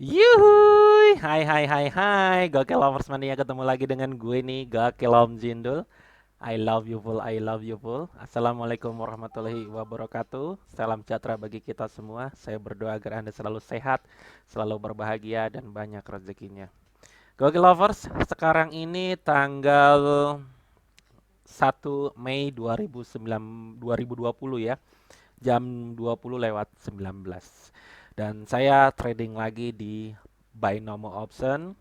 Yuhuy, hai, Gokil Lovers Mania ketemu lagi dengan gue nih, Gokil Om Jindul. I love you full. Assalamualaikum warahmatullahi wabarakatuh. Salam sejahtera bagi kita semua. Saya berdoa agar Anda selalu sehat, selalu berbahagia dan banyak rezekinya. Gokil Lovers, sekarang ini tanggal 1 Mei 2020 ya, jam 20 lewat 19. Dan saya trading lagi di Binomo Option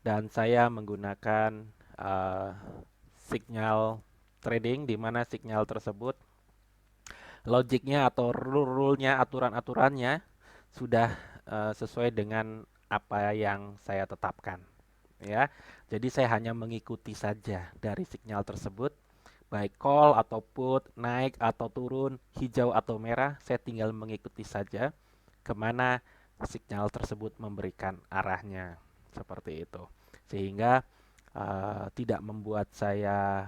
dan saya menggunakan uh, signal trading di mana signal tersebut logiknya atau rule-nya, aturan-aturannya sudah sesuai dengan apa yang saya tetapkan ya. Jadi saya hanya mengikuti saja dari signal tersebut, baik call atau put, naik atau turun, hijau atau merah, saya tinggal mengikuti saja kemana signal tersebut memberikan arahnya seperti itu, sehingga tidak membuat saya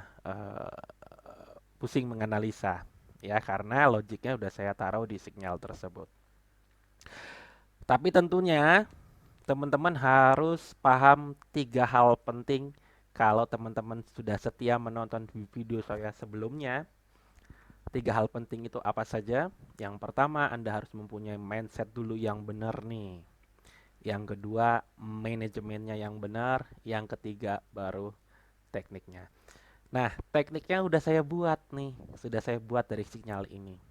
pusing menganalisa ya, karena logiknya udah saya taruh di signal tersebut. Tapi tentunya teman-teman harus paham tiga hal penting kalau teman-teman sudah setia menonton video saya sebelumnya. Tiga hal penting itu apa saja? Yang pertama, Anda harus mempunyai mindset dulu yang benar nih. Yang kedua, manajemennya yang benar. Yang ketiga, baru tekniknya. Nah, tekniknya udah saya buat nih. Sudah saya buat dari sinyal ini.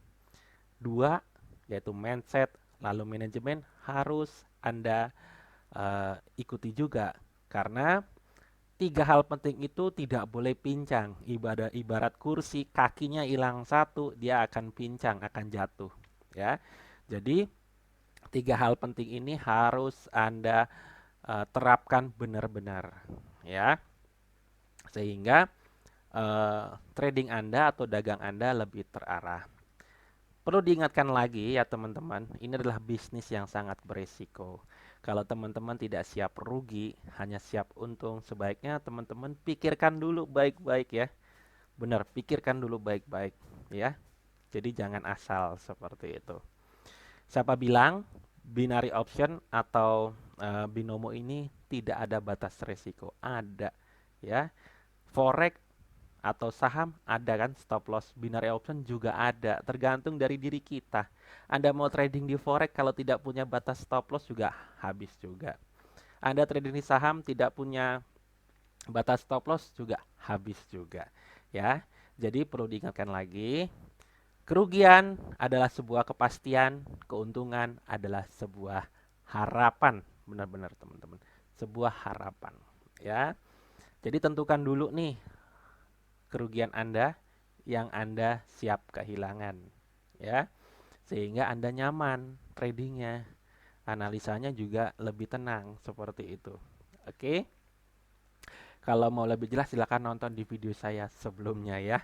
Dua, yaitu mindset, lalu manajemen harus Anda ikuti juga. Karena tiga hal penting itu tidak boleh pincang. Ibarat kursi, kakinya hilang satu, dia akan pincang, akan jatuh. Ya, jadi tiga hal penting ini harus Anda terapkan benar-benar, ya, sehingga trading Anda atau dagang Anda lebih terarah. Perlu diingatkan lagi ya teman-teman, ini adalah bisnis yang sangat beresiko. Kalau teman-teman tidak siap rugi, hanya siap untung, sebaiknya teman-teman pikirkan dulu baik-baik ya. Benar, pikirkan dulu baik-baik ya. Jadi jangan asal seperti itu. Siapa bilang binary option atau binomo ini tidak ada batas resiko? Ada ya. Forex atau saham ada kan, stop loss. Binary option juga ada, tergantung dari diri kita. Anda mau trading di forex kalau tidak punya batas stop loss juga habis juga. Anda trading di saham tidak punya batas stop loss juga habis juga ya. Jadi perlu diingatkan lagi, kerugian adalah sebuah kepastian, keuntungan adalah sebuah harapan. Benar-benar teman-teman, sebuah harapan ya. Jadi tentukan dulu nih kerugian Anda yang Anda siap kehilangan ya, sehingga Anda nyaman tradingnya, analisanya juga lebih tenang seperti itu. Oke, kalau mau lebih jelas silakan nonton di video saya sebelumnya ya.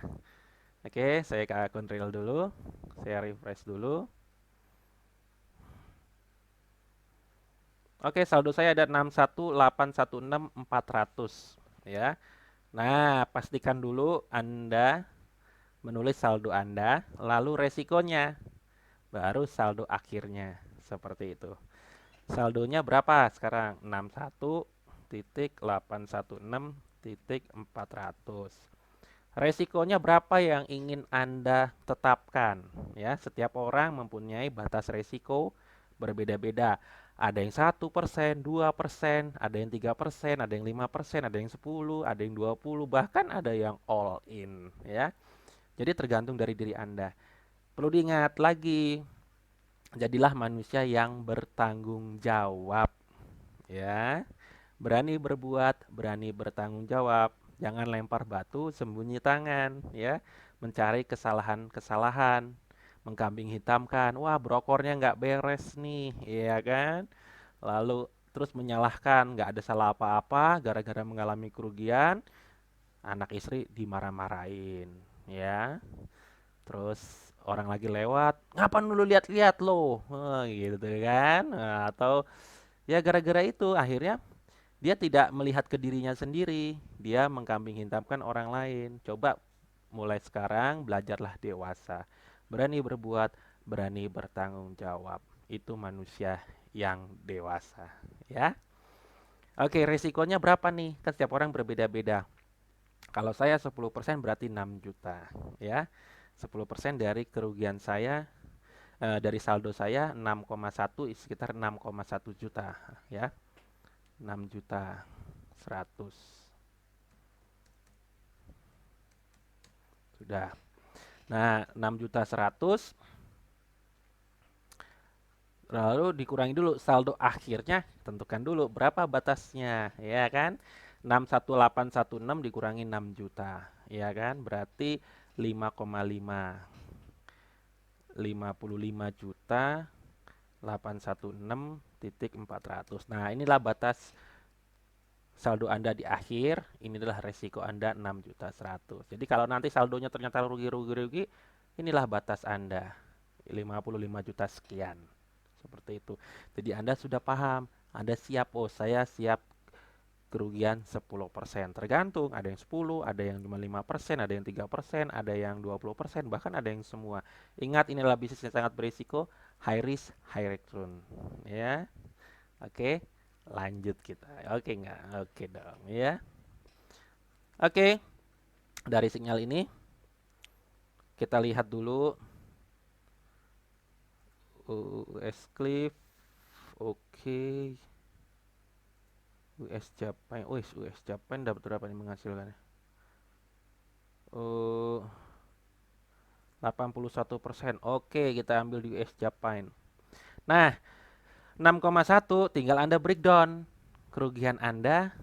Oke, saya ke akun real dulu, saya refresh dulu. Oke, saldo saya ada 61816400 ya. Nah, pastikan dulu Anda menulis saldo Anda, lalu resikonya, baru saldo akhirnya. Seperti itu. Saldonya berapa sekarang? 61.816.400. Resikonya berapa yang ingin Anda tetapkan? Ya, setiap orang mempunyai batas resiko berbeda-beda. Ada yang 1%, 2%, ada yang 3%, ada yang 5%, ada yang 10, ada yang 20, bahkan ada yang all in, ya. Jadi tergantung dari diri Anda. Perlu diingat lagi, jadilah manusia yang bertanggung jawab, ya. Berani berbuat, berani bertanggung jawab. Jangan lempar batu sembunyi tangan, ya. Mencari kesalahan-kesalahan, mengkambing hitamkan. Wah, brokornya nggak beres nih, ya kan? Lalu terus menyalahkan, nggak ada salah apa-apa, gara-gara mengalami kerugian, anak istri dimarah-marahin, ya. Terus orang lagi lewat, ngapain dulu lihat-lihat lo, gitu kan? Nah, atau ya gara-gara itu akhirnya dia tidak melihat ke dirinya sendiri, dia mengkambing hitamkan orang lain. Coba mulai sekarang belajarlah dewasa, berani berbuat, berani bertanggung jawab. Itu manusia yang dewasa, ya. Oke, risikonya berapa nih? Kan setiap orang berbeda-beda. Kalau saya 10% berarti 6 juta, ya. 10% dari kerugian saya, dari saldo saya 6,1, sekitar 6,1 juta, ya. 6 juta 100. Sudah. Nah, 6 juta 100 lalu dikurangi dulu saldo akhirnya, tentukan dulu berapa batasnya, ya kan? 61816 dikurangi 6 juta, ya kan? Berarti 5,5. 55 juta 816.400. Nah, inilah batas saldo Anda di akhir, ini adalah resiko Anda 6 juta 100. Jadi kalau nanti saldonya ternyata rugi, inilah batas Anda, 55 juta sekian. Seperti itu. Jadi Anda sudah paham, Anda siap, oh saya siap kerugian 10%. Tergantung, ada yang 10, ada yang cuma 5%, ada yang 3%, ada yang 20%, bahkan ada yang semua. Ingat, inilah bisnis yang sangat berisiko, high risk, high return. Ya, oke, lanjut kita. Oke nggak? Oke dong, ya. Oke, dari sinyal ini kita lihat dulu US Cliff, oke. US Japan, US Japan dapat berapa nih menghasilkan? 81%. Oke, kita ambil di US Japan. Nah, 6,1 tinggal Anda breakdown. Kerugian Anda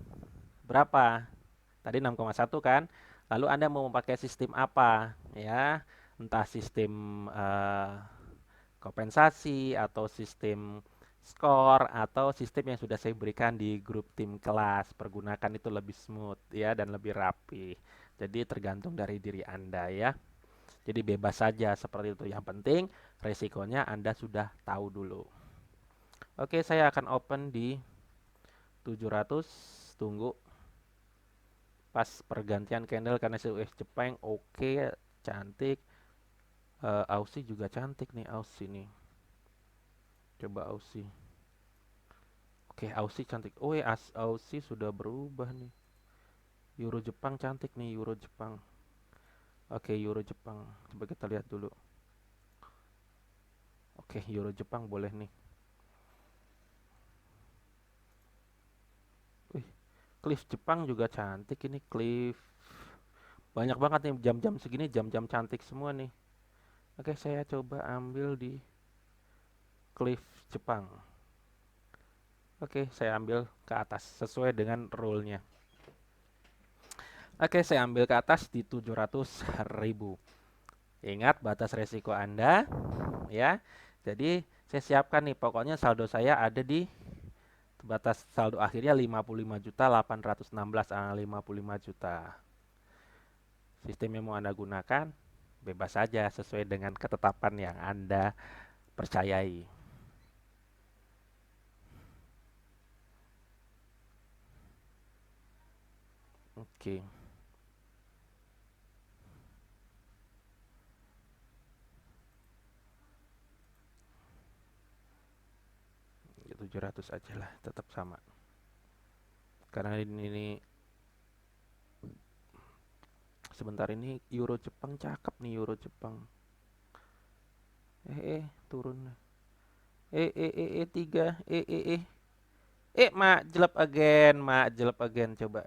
berapa? Tadi 6,1 kan? Lalu Anda mau memakai sistem apa? Ya, entah sistem kompensasi atau sistem skor atau sistem yang sudah saya berikan di grup tim kelas. Pergunakan itu lebih smooth ya dan lebih rapi. Jadi tergantung dari diri Anda ya. Jadi bebas saja seperti itu. Yang penting resikonya Anda sudah tahu dulu. Oke, saya akan open di 700. Tunggu pas pergantian candle karena US Jepang oke, cantik. Aussie juga cantik nih, Aussie nih. Coba Aussie. Oke, Aussie cantik. Oh ya, Aussie sudah berubah nih. Euro Jepang cantik nih, Euro Jepang. Oke, Euro Jepang. Coba kita lihat dulu. Oke, Euro Jepang boleh nih. Wih, Cliff Jepang juga cantik ini, Cliff. Banyak banget nih jam-jam segini, jam-jam cantik semua nih. Oke, saya coba ambil di Cliff Jepang. Oke, saya ambil ke atas sesuai dengan rule-nya. Oke, saya ambil ke atas di 700.000. Ingat batas resiko Anda ya. Jadi saya siapkan nih, pokoknya saldo saya ada di batas saldo akhirnya 55 juta 816, 55 juta. Sistem yang mau Anda gunakan bebas saja sesuai dengan ketetapan yang Anda percayai. Oke. 700 aja lah, tetap sama. Karena ini sebentar ini Euro Jepang cakep nih, Euro Jepang. Turun. 3. Mak jelek again coba.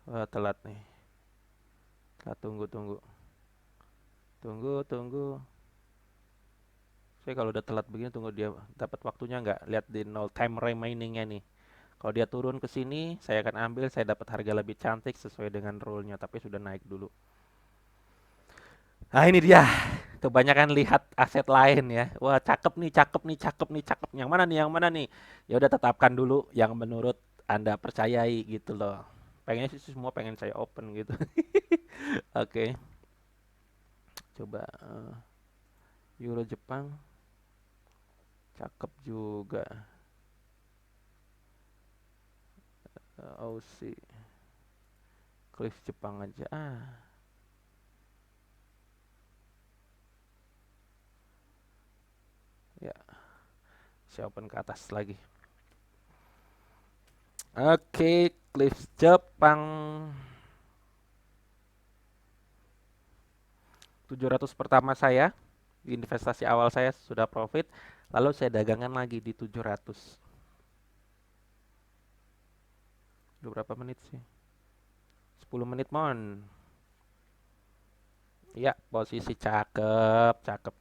Wah, telat nih. Tunggu. Tunggu. Saya kalau udah telat begini tunggu dia dapat waktunya nggak? Lihat di nol time remaining-nya nih. Kalau dia turun ke sini, saya akan ambil, saya dapat harga lebih cantik sesuai dengan rule-nya, tapi sudah naik dulu. Nah, ini dia. Kebanyakan lihat aset lain ya. Wah, cakep. Yang mana nih? Ya udah tetapkan dulu yang menurut Anda percayai gitu loh. Pengennya sih semua pengen saya open gitu. Oke. Coba Euro Jepang. Cakep juga. Aussie. Cliff Jepang aja. saya open ke atas lagi. Oke, Cliff Jepang 700 pertama saya, investasi awal saya sudah profit, lalu saya dagangan lagi di 700. Udah berapa menit sih? 10 menit mon. Ya, posisi cakep, cakep.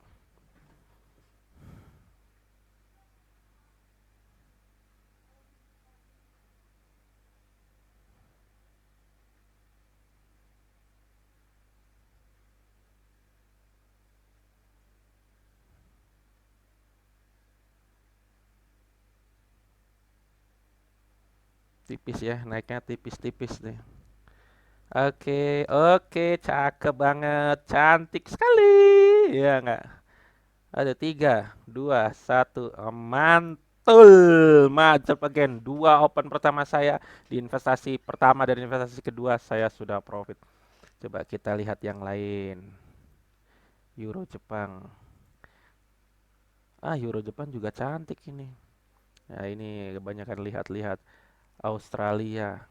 Tipis ya, naiknya tipis-tipis deh. Oke, oke, cakep banget, cantik sekali. Ya enggak? Ada 3, 2, 1, mantul, mantap again. 2 open pertama saya di investasi pertama dan investasi kedua saya sudah profit. Coba kita lihat yang lain. Euro Jepang. Euro Jepang juga cantik ini. Nah, ini kebanyakan lihat-lihat. Australia.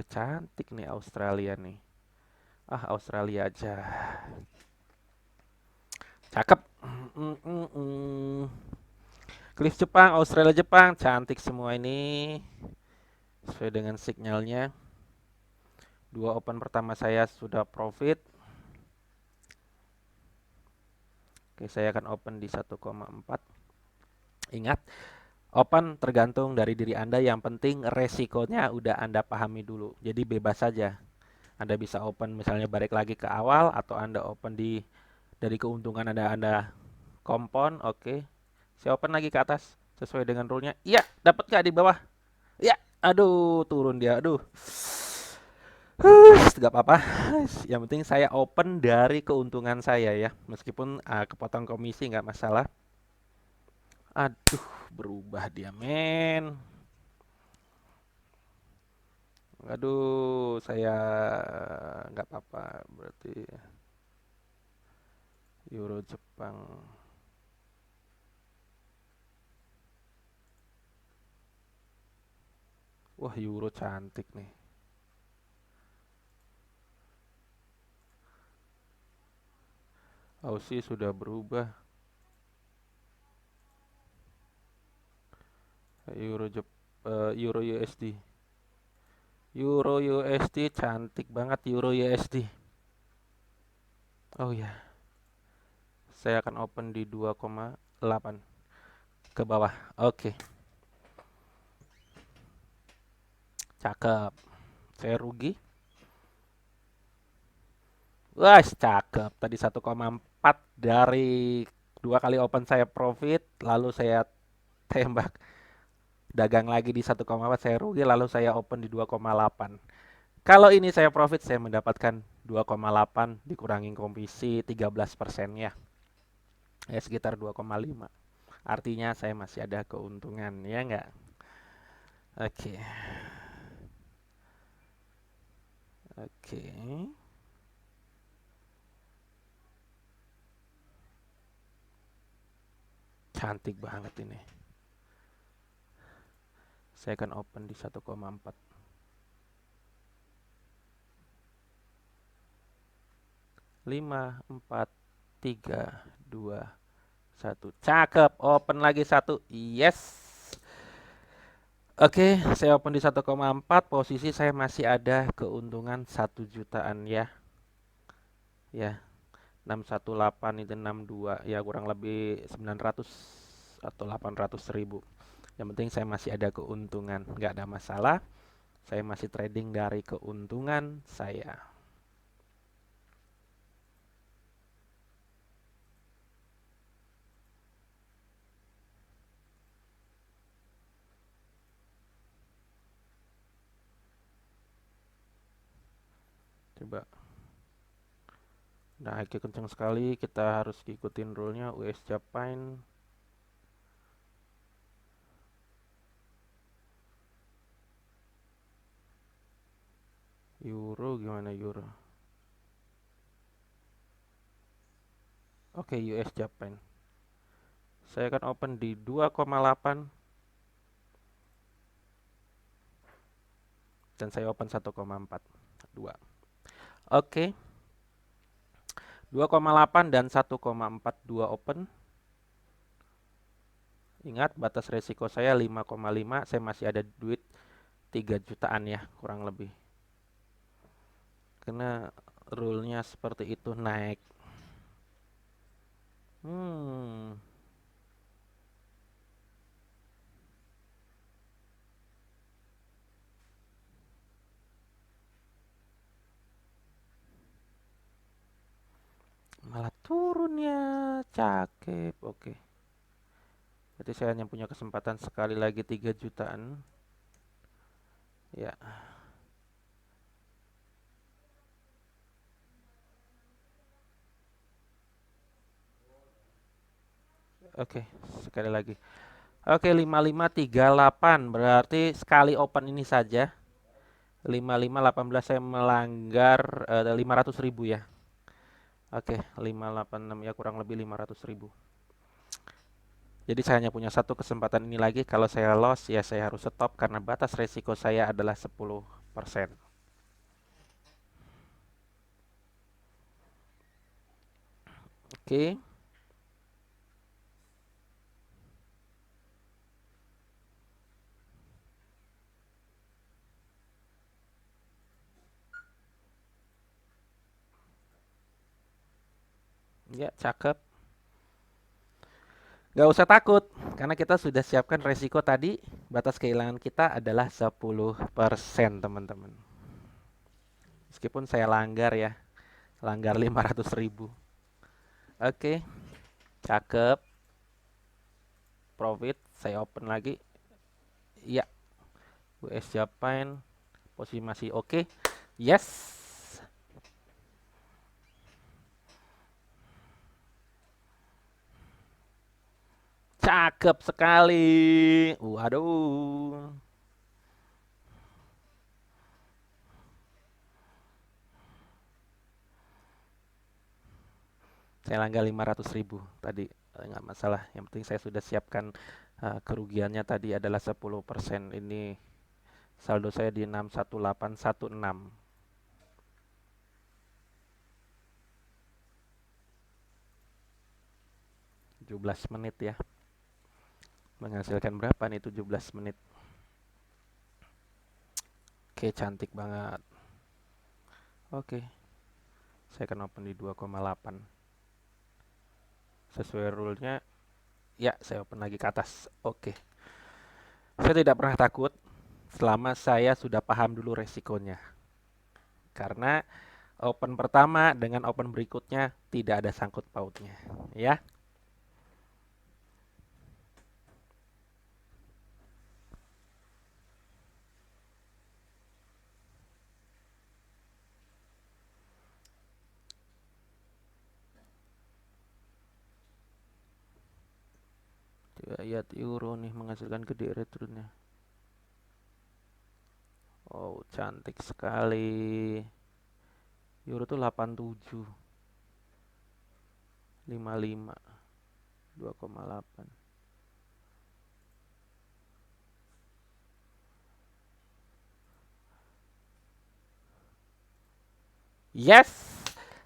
Cantik nih Australia nih. Australia aja. Cakep. Mm, mm, mm. Cliff Jepang, Australia Jepang, cantik semua ini. Sesuai dengan signalnya. 2 open pertama saya sudah profit. Oke, saya akan open di 1,4. Ingat, open tergantung dari diri Anda. Yang penting resikonya udah Anda pahami dulu. Jadi bebas saja. Anda bisa open misalnya balik lagi ke awal, atau Anda open dari keuntungan Anda kompon. Oke. Saya open lagi ke atas sesuai dengan rule-nya. Iya, dapat nggak di bawah? Ya, aduh, turun dia. Aduh. Gak apa-apa. Yang penting saya open dari keuntungan saya ya. Meskipun kepotong komisi nggak masalah. Aduh, berubah dia, men. Aduh, saya nggak apa-apa. Berarti Euro Jepang. Wah, Euro cantik nih. Aussie sudah berubah. Euro USD. Euro USD cantik banget Euro USD. Oh ya, saya akan open di 2,8 ke bawah. Oke, cakep. Saya rugi. Wah, cakep. Tadi 1,4 dari 2 kali open saya profit, lalu saya tembak dagang lagi di 1,4 saya rugi, lalu saya open di 2,8. Kalau ini saya profit, saya mendapatkan 2,8 dikurangi komisi 13%-nya. Ya sekitar 2,5. Artinya saya masih ada keuntungan, ya enggak? Oke. Oke. Cantik banget ini. Saya akan open di 1,4. 5, 4, 3, 2, 1. Cakep. Open lagi 1. Yes. Oke, saya open di 1,4. Posisi saya masih ada keuntungan 1 jutaan ya. Ya, 618 itu 62. Ya, kurang lebih 900 atau 800 ribu. Yang penting saya masih ada keuntungan. Nggak ada masalah. Saya masih trading dari keuntungan saya. Coba. Nah, kencang sekali. Kita harus ikutin rule-nya US Japan. Euro gimana Euro? Oke, US Japan. Saya akan open di 2,8 dan saya open 1,42. Oke. 2,8 dan 1,42 open. Ingat batas resiko saya 5,5, saya masih ada duit 3 jutaan ya, kurang lebih. Karena rule-nya seperti itu naik. Hmm. Malah turun ya, cakep. Oke. Berarti saya hanya punya kesempatan sekali lagi 3 jutaan. Ya. Oke, sekali lagi. Oke, 5538 berarti sekali open ini saja. 5518 saya melanggar 500.000 ya. Oke, 586 ya, kurang lebih 500.000. Jadi saya hanya punya satu kesempatan ini lagi. Kalau saya loss ya saya harus stop karena batas resiko saya adalah 10%. Oke. Ya, cakep. Gak usah takut, karena kita sudah siapkan resiko tadi, batas kehilangan kita adalah 10%, teman-teman. Meskipun saya langgar ya, langgar 500.000. Oke, cakep. Profit, saya open lagi. Ya, US Japan, posisi masih oke. Yes. Cakep sekali. Waduh. Saya langgar 500.000 tadi, nggak masalah. Yang penting saya sudah siapkan kerugiannya tadi adalah 10%. Ini saldo saya di 61816. 17 menit ya. Menghasilkan berapa nih 17 menit? Oke, cantik banget. Oke. Saya akan open di 2,8. Sesuai rule-nya, ya saya open lagi ke atas. Oke. Saya tidak pernah takut selama saya sudah paham dulu resikonya. Karena open pertama dengan open berikutnya tidak ada sangkut pautnya, ya. Lihat euro nih menghasilkan gede returnnya. Oh, cantik sekali. Euro tuh 87. 55. 2,8. Yes,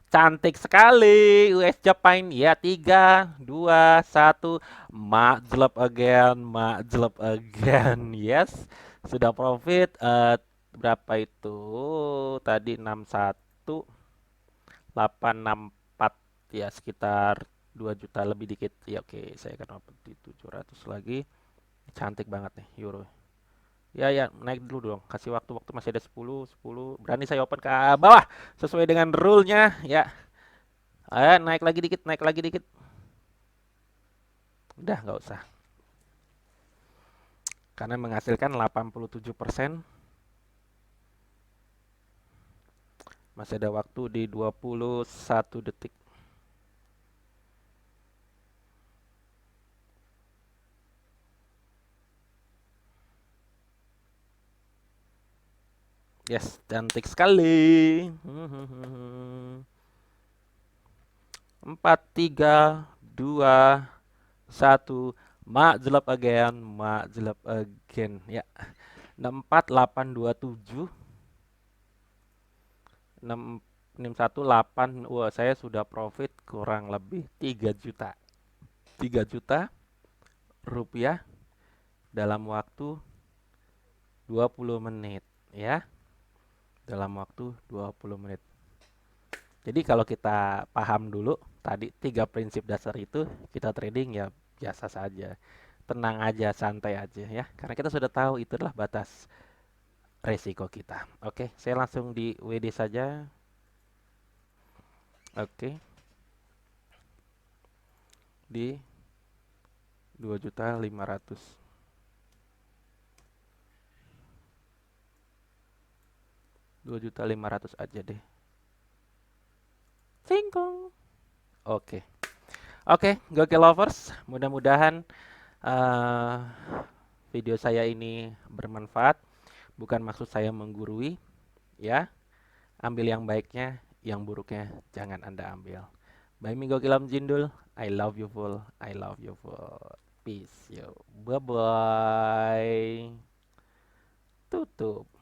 cantik sekali US Japan. Ya, 3, 2, 1. Majlep again, majlep again. Yes, sudah profit. Berapa itu? Tadi 61, 864. Ya, sekitar 2 juta lebih dikit. Ya, oke, saya akan open di 700 lagi. Cantik banget nih euro. Ya, ya, naik dulu dong. Kasih waktu-waktu masih ada 10, 10. Berani saya open ke bawah sesuai dengan rule-nya, ya. Naik lagi dikit, naik lagi dikit. Udah, nggak usah. Karena menghasilkan 87%. Masih ada waktu di 21 detik. Yes, cantik sekali. 4, 3, 2, Satu, mak jelap again ya. 64827 661 8. Wah, saya sudah profit kurang lebih 3 juta. 3 juta rupiah dalam waktu 20 menit ya. Dalam waktu 20 menit. Jadi kalau kita paham dulu tadi tiga prinsip dasar itu, kita trading ya biasa saja. Tenang aja, santai aja ya. Karena kita sudah tahu itu adalah batas resiko kita. Oke, saya langsung di WD saja. Oke, di 2.500.000. 2.500.000 aja deh. Singkong. Oke. Oke, Gokil Lovers, mudah-mudahan eh, video saya ini bermanfaat. Bukan maksud saya menggurui, ya. Ambil yang baiknya, yang buruknya jangan Anda ambil. Bye mi Gokilam Jindul, I love you full, I love you full. Peace, yo. Bye-bye. Tutup.